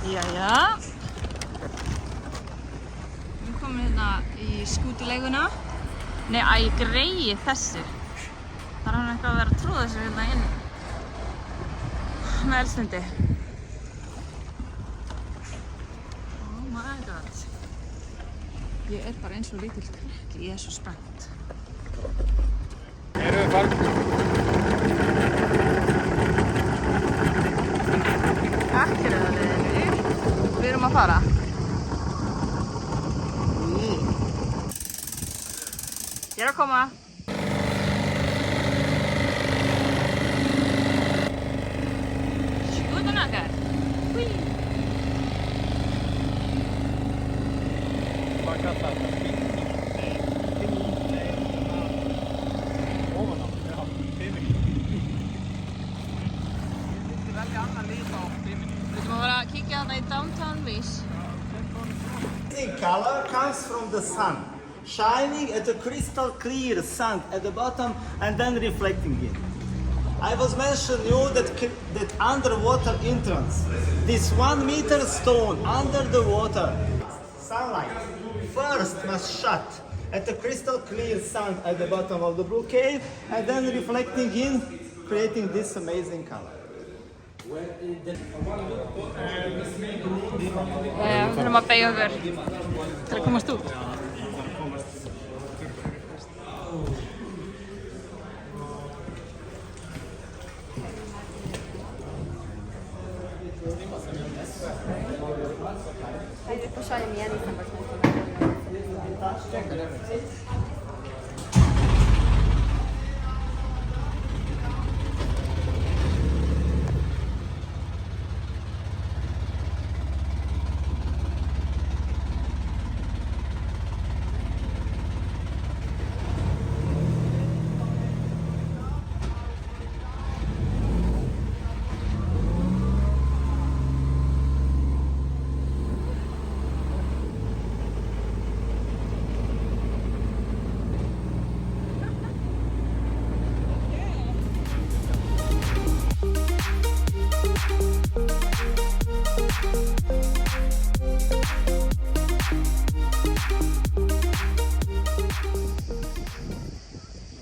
Jæja. Við komum hérna í skútuleiguna. Nei, greið þessu. Það er hann eitthvað að vera að tróða þessu hérna inn með eldsneyti. Oh my god. Ég er bara eins og lítill krakki, ég er svo spennt. Erum við farin? Akkurðarleiðinni. Við erum að fara. Ég er að koma. Skútan okkar. Hvað kallar þetta? Ofan á, já, 5 mínútur. Ég myndi velja annan lið á 5 mínútur. Við ætlum að fara að kíkja þarna í Downtown Wish. The color comes from the sun, shining at a crystal clear sun at the bottom and then reflecting it. I was mentioning you that underwater entrance, this 1 meter stone under the water, sunlight first must shut at the crystal clear sun at the bottom of the blue cave and then reflecting in, creating this amazing color. Við þurfum að beygja okkur til að komast út. Vai puxar a minha lista para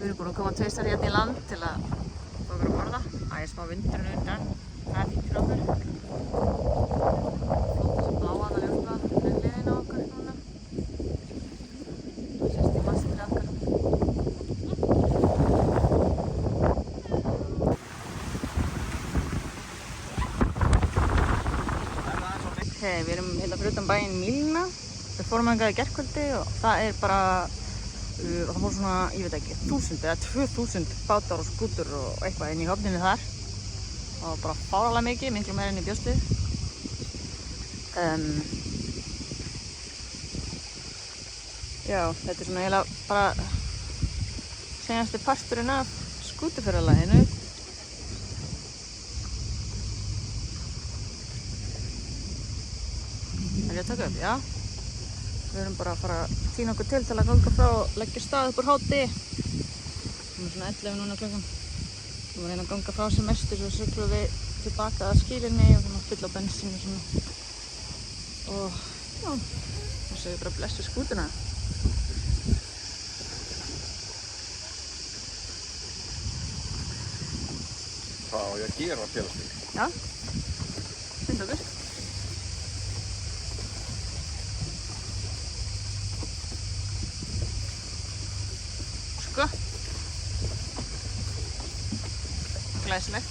Við erum búin að koma tvisvar hérna í land til að fá okkur að borða. Það er smá vindurinn undan. Það er fínt fyrir okkur. Flott sem bláan að ljósa með liðina okkar núna. Það sést í mastri okkar. Við erum hérna fyrir utan bæinn Mílna. Við fórum þangað í gærkvöldi og það er bara það fór svona, ég veit ekki, 1000 eða 2000 bátar og skútur og eitthvað inn í höfninni þar. Það var bara fáralega mikið, miklu meira enn í bjóst við. Já, þetta er svona eiginlega bara seinasti parturinn af skútuferðalaginu. Er ég að taka upp? Já. Við erum bara að fara að tína okkur til að ganga frá og leggja stað upp úr hádegi. Það er svona 11 núna klukkan. Við erum að reyna að ganga frá sem mestur svo siglum við tilbaka að skýlinni og þannig að fylla á bensín og svona. Og já, þá segjum við bara bless við skútuna. Hvað á ég að gera félagstík? Já, finnst okkur. Sko. Glæsilegt.